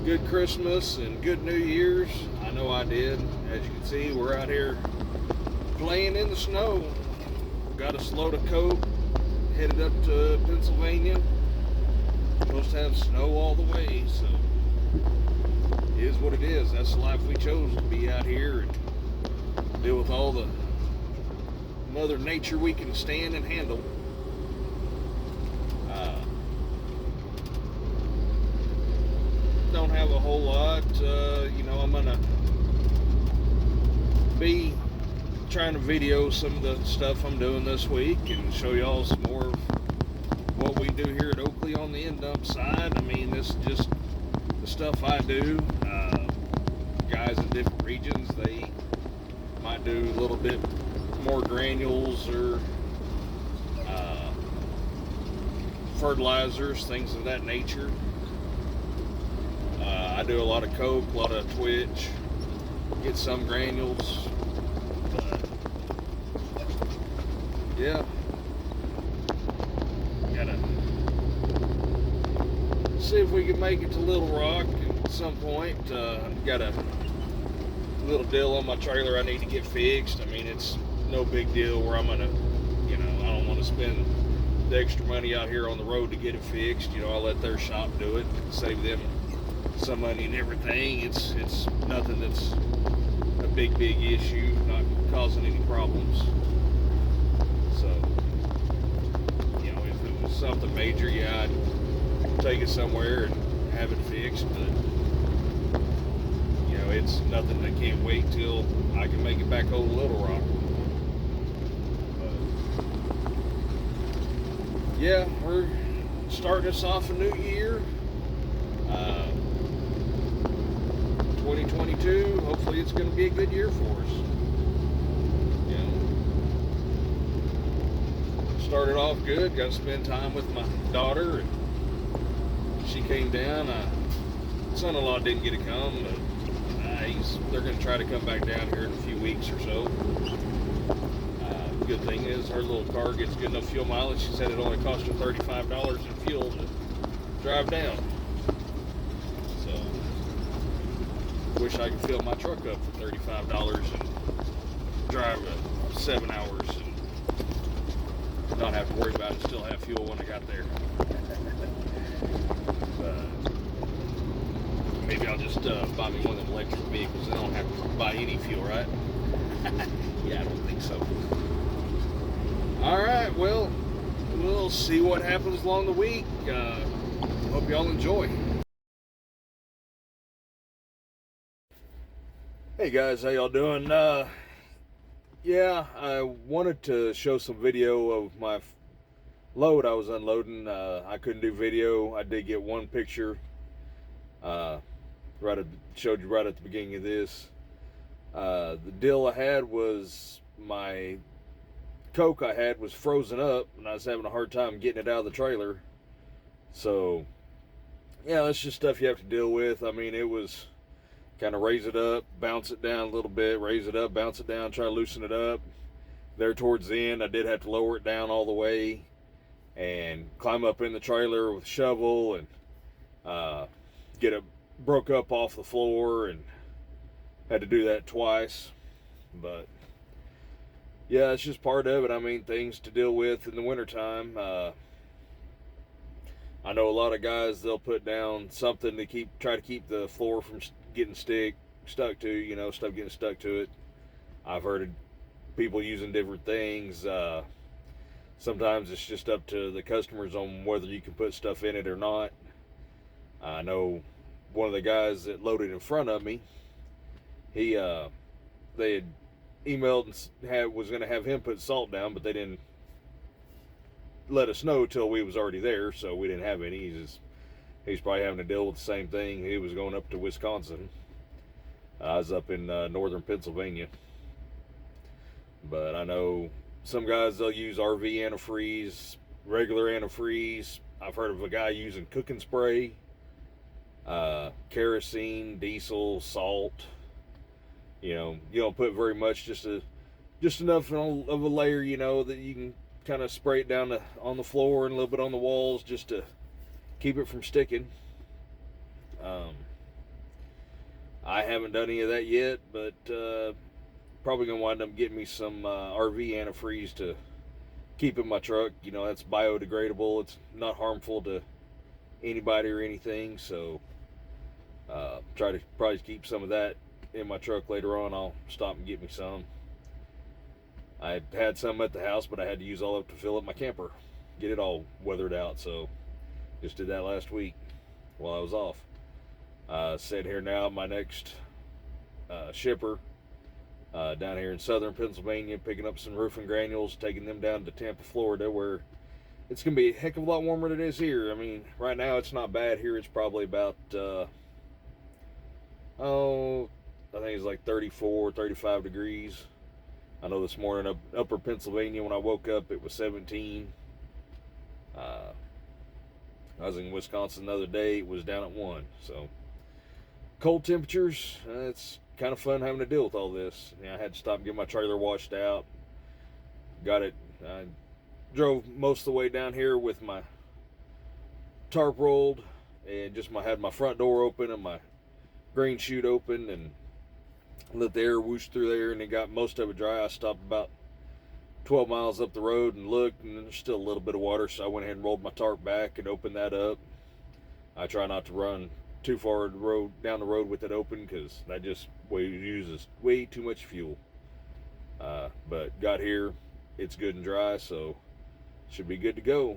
good Christmas and good New Year's. I know I did. As you can see, we're out here playing in the snow. Got us a load of coat, headed up to Pennsylvania. Supposed to have snow all the way, so it is what it is. That's the life we chose, to be out here and deal with all the Mother Nature we can stand and handle. Don't have a whole lot. I'm gonna be trying to video some of the stuff I'm doing this week and show y'all some more of what we do here at Oakley on the end dump side. I mean, this is just the stuff I do. Guys in different regions, they might do a little bit more granules or fertilizers, things of that nature. I do a lot of coke, a lot of twitch, get some granules, but yeah, gotta see if we can make it to Little Rock at some point. Got a little deal on my trailer I need to get fixed. I mean, it's no big deal where I'm gonna, I don't want to spend the extra money out here on the road to get it fixed. I'll let their shop do it, save them some money and everything. It's nothing that's a big issue, not causing any problems. So, if it was something major, yeah, I'd take it somewhere and have it fixed, but it's nothing that can't wait till I can make it back home to Little Rock. But yeah, we're starting us off a new year. 2022, hopefully it's going to be a good year for us. Started off good, got to spend time with my daughter, and she came down. Son-in-law didn't get to come, but they're going to try to come back down here in a few weeks or so. Good thing is her little car gets good enough fuel mileage. She said it only cost her $35 in fuel to drive down. Wish I could fill my truck up for $35 and drive 7 hours and not have to worry about it, still have fuel when I got there. Maybe I'll just buy me one of them electric vehicles and I don't have to buy any fuel, right? Yeah, I don't think so. Alright, well, we'll see what happens along the week. Hope y'all enjoy. Hey guys, how y'all doing? Yeah, I wanted to show some video of my load I was unloading. I couldn't do video. I did get one picture. Showed you right at the beginning of this. The deal I had was my coke I had was frozen up, and I was having a hard time getting it out of the trailer. So, yeah, that's just stuff you have to deal with. I mean, it was kind of raise it up, bounce it down a little bit, raise it up, bounce it down, try to loosen it up. There towards the end, I did have to lower it down all the way and climb up in the trailer with a shovel and get it broke up off the floor, and had to do that twice. But yeah, it's just part of it. I mean, things to deal with in the wintertime. I know a lot of guys, they'll put down something to try to keep the floor from getting stuck to, stuff getting stuck to it. I've heard of people using different things. Sometimes it's just up to the customers on whether you can put stuff in it or not. I know one of the guys that loaded in front of me, they had emailed and was going to have him put salt down, but they didn't let us know till we was already there, so we didn't have any. He's probably having to deal with the same thing. He was going up to Wisconsin. I was up in northern Pennsylvania. But I know some guys, they'll use RV antifreeze, regular antifreeze. I've heard of a guy using cooking spray, kerosene, diesel, salt. You don't put very much, just enough of a layer, that you can kind of spray it down on the floor and a little bit on the walls just to keep it from sticking. I haven't done any of that yet, but probably gonna wind up getting me some RV antifreeze to keep in my truck. You know, that's biodegradable. It's not harmful to anybody or anything. So try to probably keep some of that in my truck later on. I'll stop and get me some. I had some at the house, but I had to use all of it to fill up my camper, get it all weathered out. So just did that last week while I was off. Sitting here now, my next shipper down here in southern Pennsylvania, picking up some roofing granules, taking them down to Tampa, Florida, where it's going to be a heck of a lot warmer than it is here. I mean, right now it's not bad here. It's probably about, I think it's like 34, 35 degrees. I know this morning up upper Pennsylvania, when I woke up, it was 17. I was in Wisconsin the other day, it was down at 1. So cold temperatures, it's kind of fun having to deal with all this. I had to stop and get my trailer washed out. Got it. I drove most of the way down here with my tarp rolled and just had my front door open and my green chute open and let the air whoosh through there, and it got most of it dry. I stopped about 12 miles up the road and looked, and there's still a little bit of water, so I went ahead and rolled my tarp back and opened that up. I try not to run too far down the road with it open, because that just uses way too much fuel. But got here, it's good and dry, so should be good to go.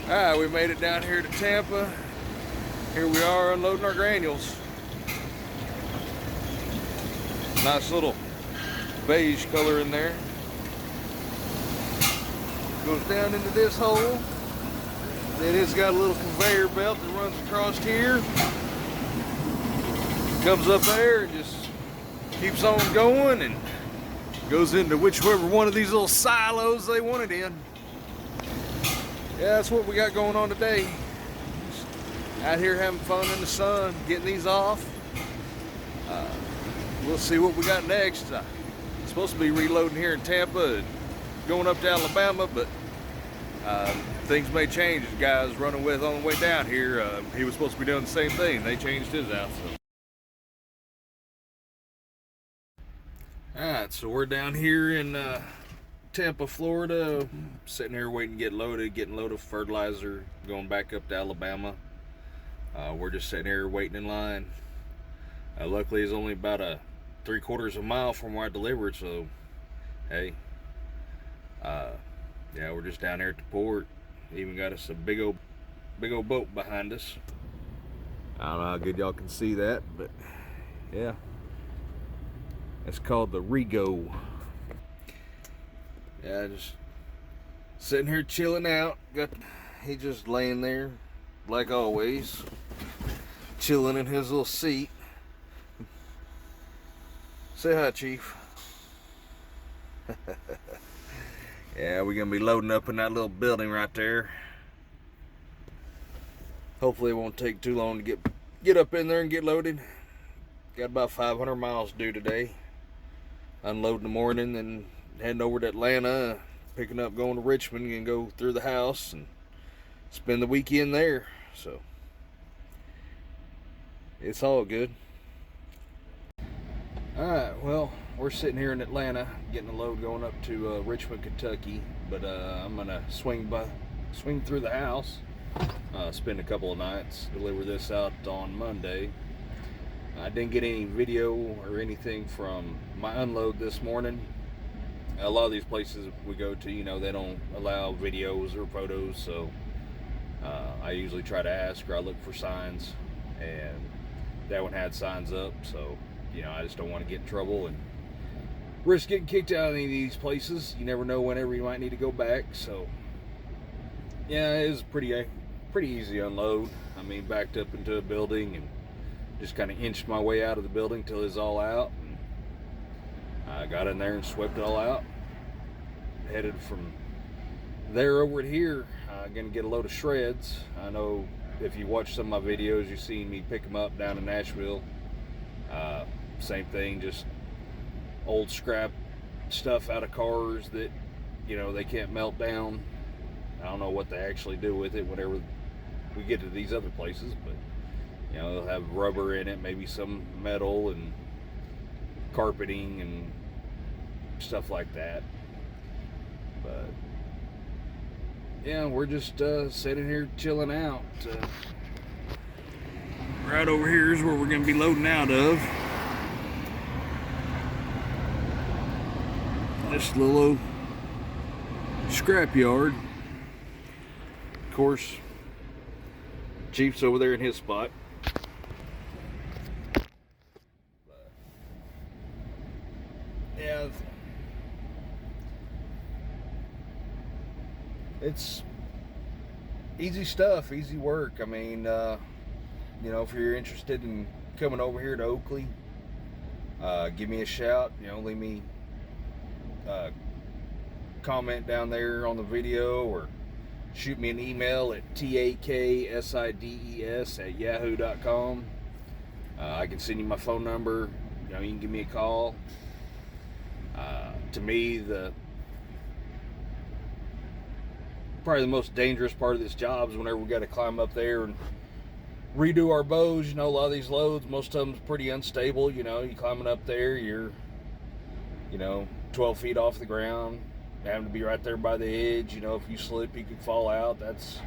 Alright, we made it down here to Tampa. Here we are unloading our granules. Nice little beige color in there. Goes down into this hole. Then it's got a little conveyor belt that runs across here. Comes up there and just keeps on going and goes into whichever one of these little silos they want it in. Yeah, that's what we got going on today. Just out here having fun in the sun, getting these off. We'll see what we got next. Supposed to be reloading here in Tampa and going up to Alabama, but things may change. The guy I was running with on the way down here, he was supposed to be doing the same thing. They changed his out. Alright, so we're down here in Tampa, Florida, sitting here waiting to get loaded, getting loaded of fertilizer, going back up to Alabama. We're just sitting here waiting in line. Luckily, it's only about a 3/4 of a mile from where I delivered, so hey, yeah, we're just down here at the port. Even got us a big old boat behind us. I don't know how good y'all can see that, but yeah, it's called the Rego. Yeah, just sitting here chilling out. He just laying there like always, chilling in his little seat. Say hi, Chief. Yeah, we're gonna be loading up in that little building right there. Hopefully it won't take too long to get up in there and get loaded. Got about 500 miles due today. Unload in the morning, then heading over to Atlanta, picking up, going to Richmond, and go through the house and spend the weekend there. So it's all good. Alright, well, we're sitting here in Atlanta getting a load going up to Richmond, Kentucky, but I'm gonna swing through the house, spend a couple of nights, deliver this out on Monday. I didn't get any video or anything from my unload this morning. A lot of these places we go to, you know, they don't allow videos or photos, so I usually try to ask, or I look for signs, and that one had signs up, so you know, I just don't want to get in trouble and risk getting kicked out of any of these places. You never know whenever you might need to go back. So yeah, it was pretty easy unload. I mean, backed up into a building and just kind of inched my way out of the building till it was all out, and I got in there and swept it all out. Headed from there over to here, gonna get a load of shreds. I know if you watch some of my videos, you've seen me pick them up down in Nashville. Same thing, just old scrap stuff out of cars that, you know, they can't melt down. I don't know what they actually do with it whenever we get to these other places, but you know, they'll have rubber in it, maybe some metal and carpeting and stuff like that. But yeah, we're just sitting here chilling out. Right over here is where we're going to be loading out of. This little old scrap yard. Of course, Chief's over there in his spot. But, yeah, it's easy stuff, easy work. I mean, you know, if you're interested in coming over here to Oakley, give me a shout. You know, leave me a comment down there on the video, or shoot me an email at taksides@yahoo.com. I can send you my phone number. You know, you can give me a call. To me, probably the most dangerous part of this job is whenever we got to climb up there and redo our bows. You know, a lot of these loads, most of them's pretty unstable. You know, you climbing up there, you're, you know, 12 feet off the ground, having to be right there by the edge. You know, if you slip, you could fall out. That's,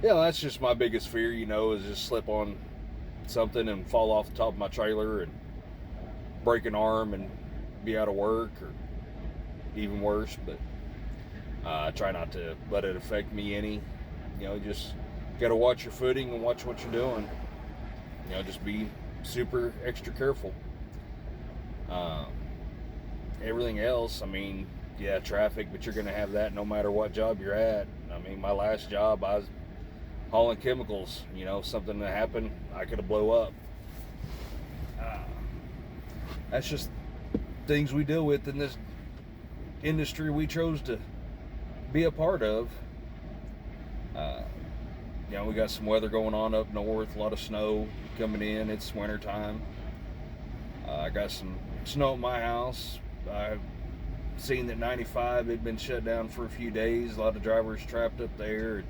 yeah, that's just my biggest fear, you know, is just slip on something and fall off the top of my trailer and break an arm and be out of work, or even worse. But I try not to let it affect me any. You know, just got to watch your footing and watch what you're doing. You know, just be super extra careful. Everything else, I mean, yeah, traffic, but you're going to have that no matter what job you're at. I mean, my last job, I was hauling chemicals. You know, something that happened, I could have blow up. That's just things we deal with in this industry we chose to be a part of. You know, we got some weather going on up north, a lot of snow coming in. It's winter time. I got some snow at my house. I've seen that 95 had been shut down for a few days. A lot of drivers trapped up there.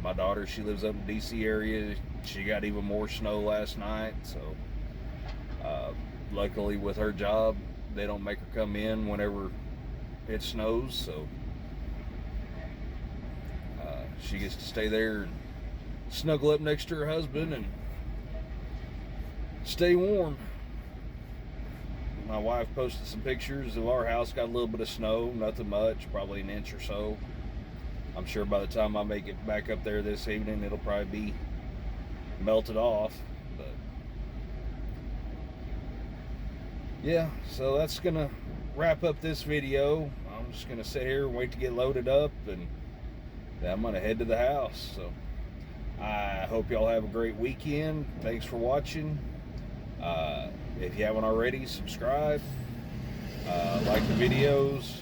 My daughter, she lives up in the DC area. She got even more snow last night. So luckily with her job, they don't make her come in whenever it snows. So she gets to stay there and snuggle up next to her husband and stay warm. My wife posted some pictures of our house. Got a little bit of snow, nothing much, probably an inch or so. I'm sure by the time I make it back up there this evening, it'll probably be melted off. But yeah, so that's gonna wrap up this video. I'm just gonna sit here and wait to get loaded up, and then I'm gonna head to the house. So I hope y'all have a great weekend. Thanks for watching. If you haven't already, subscribe, like the videos,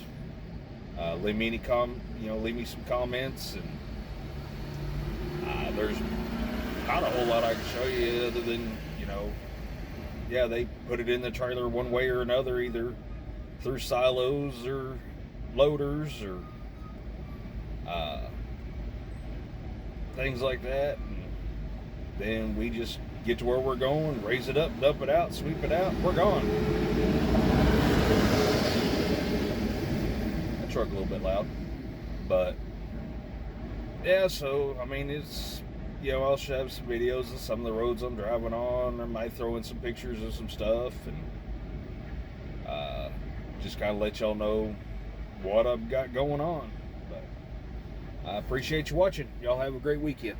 leave me leave me some comments, and there's not a whole lot I can show you other than, you know, yeah, they put it in the trailer one way or another, either through silos or loaders or things like that, and then we just get to where we're going, raise it up, dump it out, sweep it out, we're gone. That truck a little bit loud, but yeah, so I mean, it's, you know, I'll have some videos of some of the roads I'm driving on. I might throw in some pictures of some stuff, and just kind of let y'all know what I've got going on. But I appreciate you watching. Y'all have a great weekend.